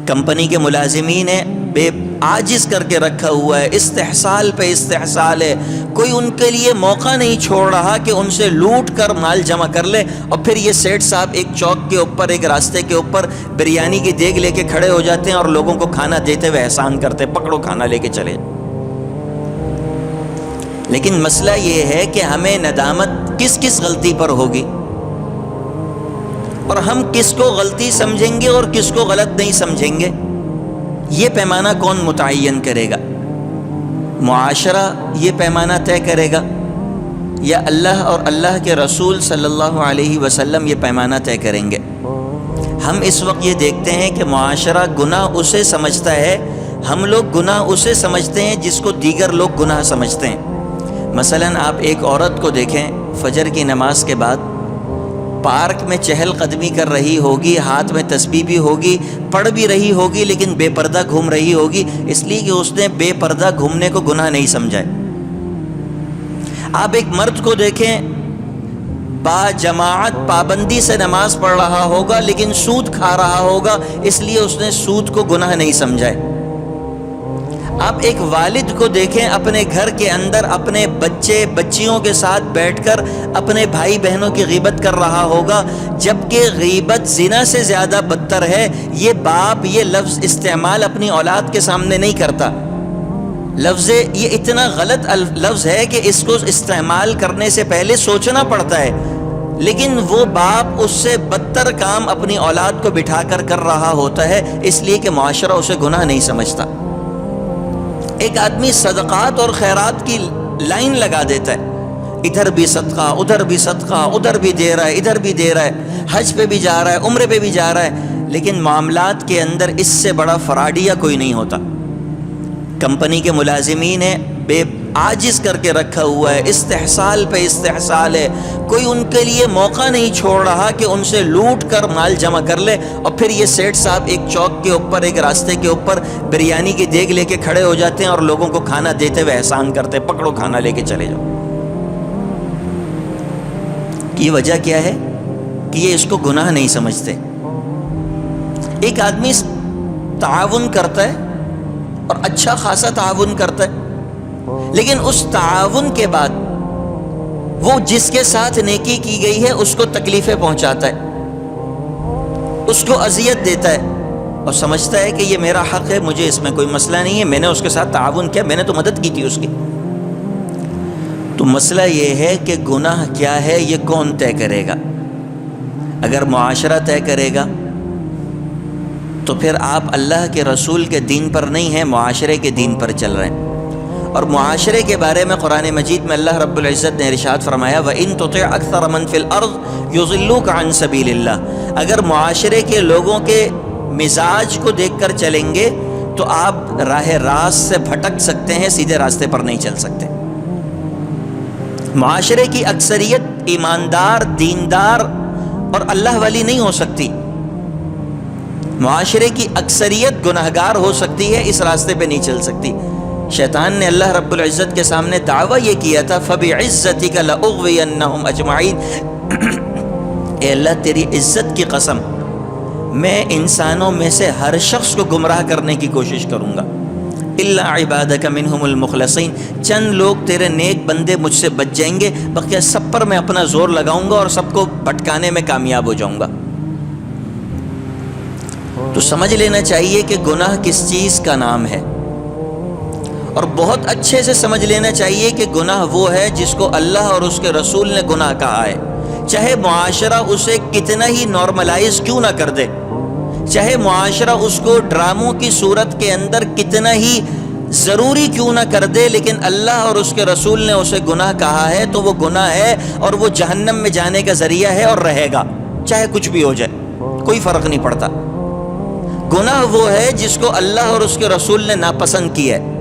Company کے ملازمین ہیں، بے عاجز کر کے رکھا ہوا ہے، استحصال پہ استحصال ہے، کوئی ان کے لیے موقع نہیں چھوڑ رہا کہ ان سے لوٹ کر مال جمع کر لے، اور پھر یہ سیٹ صاحب ایک چوک کے اوپر، ایک راستے کے اوپر بریانی کی دیگ لے کے کھڑے ہو جاتے ہیں اور لوگوں کو کھانا دیتے ہوئے احسان کرتے، پکڑو کھانا لے کے چلے۔ لیکن مسئلہ یہ ہے کہ ہمیں ندامت کس کس غلطی پر ہوگی، اور ہم کس کو غلطی سمجھیں گے اور کس کو غلط نہیں سمجھیں گے، یہ پیمانہ کون متعین کرے گا؟ معاشرہ یہ پیمانہ طے کرے گا، یا اللہ اور اللہ کے رسول صلی اللہ علیہ وسلم یہ پیمانہ طے کریں گے؟ ہم اس وقت یہ دیکھتے ہیں کہ معاشرہ گناہ اسے سمجھتا ہے، ہم لوگ گناہ اسے سمجھتے ہیں جس کو دیگر لوگ گناہ سمجھتے ہیں۔ مثلاً آپ ایک عورت کو دیکھیں، فجر کی نماز کے بعد پارک میں چہل قدمی کر رہی ہوگی، ہاتھ میں تسبیح بھی ہوگی، پڑھ بھی رہی ہوگی، لیکن بے پردہ گھوم رہی ہوگی، اس لیے کہ اس نے بے پردہ گھومنے کو گناہ نہیں سمجھا ہے۔ آپ ایک مرد کو دیکھیں، با جماعت پابندی سے نماز پڑھ رہا ہوگا، لیکن سود کھا رہا ہوگا، اس لیے اس نے سود کو گناہ نہیں سمجھا ہے۔ آپ ایک والد کو دیکھیں، اپنے گھر کے اندر اپنے بچے بچیوں کے ساتھ بیٹھ کر اپنے بھائی بہنوں کی غیبت کر رہا ہوگا، جبکہ غیبت زنا سے زیادہ بدتر ہے۔ یہ باپ یہ لفظ استعمال اپنی اولاد کے سامنے نہیں کرتا، لفظ یہ اتنا غلط لفظ ہے کہ اس کو استعمال کرنے سے پہلے سوچنا پڑتا ہے، لیکن وہ باپ اس سے بدتر کام اپنی اولاد کو بٹھا کر رہا ہوتا ہے، اس لیے کہ معاشرہ اسے گناہ نہیں سمجھتا۔ ایک آدمی صدقات اور خیرات کی لائن لگا دیتا ہے، ادھر بھی صدقہ ادھر بھی صدقہ، ادھر بھی دے رہا ہے ادھر بھی دے رہا ہے، حج پہ بھی جا رہا ہے عمرے پہ بھی جا رہا ہے، لیکن معاملات کے اندر اس سے بڑا فراڈیا کوئی نہیں ہوتا۔ کمپنی کے ملازمین ہیں، بے عاجز کر کے رکھا ہوا ہے، استحصال پہ استحصال ہے، کوئی ان کے لیے موقع نہیں چھوڑ رہا کہ ان سے لوٹ کر مال جمع کر لے، اور پھر یہ سیٹ صاحب ایک چوک کے اوپر، ایک راستے کے اوپر بریانی کی دیگ لے کے کھڑے ہو جاتے ہیں اور لوگوں کو کھانا دیتے ہوئے احسان کرتے، پکڑو کھانا لے کے چلے جاؤ۔ یہ وجہ کیا ہے کہ یہ اس کو گناہ نہیں سمجھتے۔ ایک آدمی تعاون کرتا ہے اور اچھا خاصا تعاون کرتا ہے، لیکن اس تعاون کے بعد وہ جس کے ساتھ نیکی کی گئی ہے اس کو تکلیفیں پہنچاتا ہے، اس کو اذیت دیتا ہے، اور سمجھتا ہے کہ یہ میرا حق ہے، مجھے اس میں کوئی مسئلہ نہیں ہے، میں نے اس کے ساتھ تعاون کیا، میں نے تو مدد کی تھی اس کی۔ تو مسئلہ یہ ہے کہ گناہ کیا ہے یہ کون طے کرے گا؟ اگر معاشرہ طے کرے گا تو پھر آپ اللہ کے رسول کے دین پر نہیں ہیں، معاشرے کے دین پر چل رہے ہیں۔ اور معاشرے کے بارے میں قرآن مجید میں اللہ رب العزت نے ارشاد فرمایا وَإِن تُطِعْ أَكْثَرَ مَنْ فِي الْأَرْضِ يُضِلُّوكَ عَنْ سَبِيلِ اللَّهِ، اگر معاشرے کے لوگوں کے مزاج کو دیکھ کر چلیں گے تو آپ راہ راست سے بھٹک سکتے ہیں، سیدھے راستے پر نہیں چل سکتے۔ معاشرے کی اکثریت ایماندار، دیندار اور اللہ والی نہیں ہو سکتی، معاشرے کی اکثریت گناہگار ہو سکتی ہے، اس راستے پہ نہیں چل سکتی۔ شیطان نے اللہ رب العزت کے سامنے دعویٰ یہ کیا تھا فَبِعِزَّتِكَ لَأُغْوِيَنَّهُمْ أَجْمَعِينَ، اے اللہ تیری عزت کی قسم، میں انسانوں میں سے ہر شخص کو گمراہ کرنے کی کوشش کروں گا، إِلَّا عِبَادَكَ مِنْهُمُ الْمُخْلَصِينَ، چند لوگ تیرے نیک بندے مجھ سے بچ جائیں گے، بقیہ سب پر میں اپنا زور لگاؤں گا اور سب کو بھٹکانے میں کامیاب ہو جاؤں گا۔ تو سمجھ لینا چاہیے کہ گناہ کس چیز کا نام ہے، اور بہت اچھے سے سمجھ لینا چاہیے کہ گناہ وہ ہے جس کو اللہ اور اس کے رسول نے گناہ کہا ہے، چاہے معاشرہ اسے کتنا ہی نارملائز کیوں نہ کر دے، چاہے معاشرہ اس کو ڈراموں کی صورت کے اندر کتنا ہی ضروری کیوں نہ کر دے، لیکن اللہ اور اس کے رسول نے اسے گناہ کہا ہے تو وہ گناہ ہے، اور وہ جہنم میں جانے کا ذریعہ ہے اور رہے گا، چاہے کچھ بھی ہو جائے، کوئی فرق نہیں پڑتا۔ گناہ وہ ہے جس کو اللہ اور اس کے رسول نے ناپسند کیا ہے،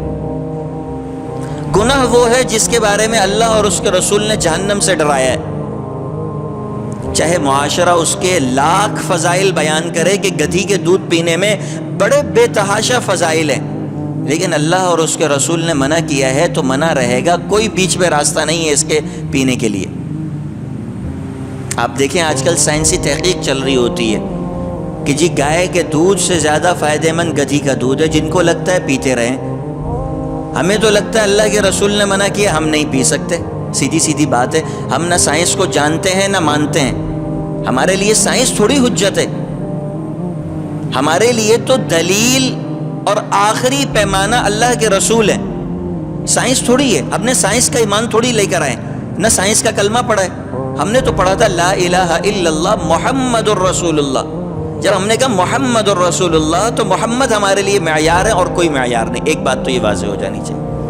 گناہ وہ ہے جس کے بارے میں اللہ اور اس کے رسول نے جہنم سے ڈرایا ہے، چاہے معاشرہ اس کے لاکھ فضائل بیان کرے کہ گدھی کے دودھ پینے میں بڑے بے تحاشا فضائل ہیں، لیکن اللہ اور اس کے رسول نے منع کیا ہے تو منع رہے گا، کوئی بیچ میں راستہ نہیں ہے اس کے پینے کے لیے۔ آپ دیکھیں آج کل سائنسی تحقیق چل رہی ہوتی ہے، کہ جی گائے کے دودھ سے زیادہ فائدہ مند گدھی کا دودھ ہے، جن کو لگتا ہے پیتے رہیں، ہمیں تو لگتا ہے اللہ کے رسول نے منع کیا، ہم نہیں پی سکتے. سیدھی سیدھی بات ہے، ہم نہ سائنس کو جانتے ہیں نہ مانتے ہیں. ہمارے لیے سائنس تھوڑی حجت ہے، ہمارے لیے تو دلیل اور آخری پیمانہ اللہ کے رسول ہے، سائنس تھوڑی ہے. ہم نے سائنس کا ایمان تھوڑی لے کر آئے، نہ سائنس کا کلمہ پڑھا ہے. ہم نے تو پڑھا تھا لا الہ الا اللہ محمد الرسول اللہ. جب ہم نے کہا محمد الرسول اللہ تو محمد ہمارے لیے معیار ہے اور کوئی معیار نہیں. ایک بات تو یہ واضح ہو جانی چاہیے.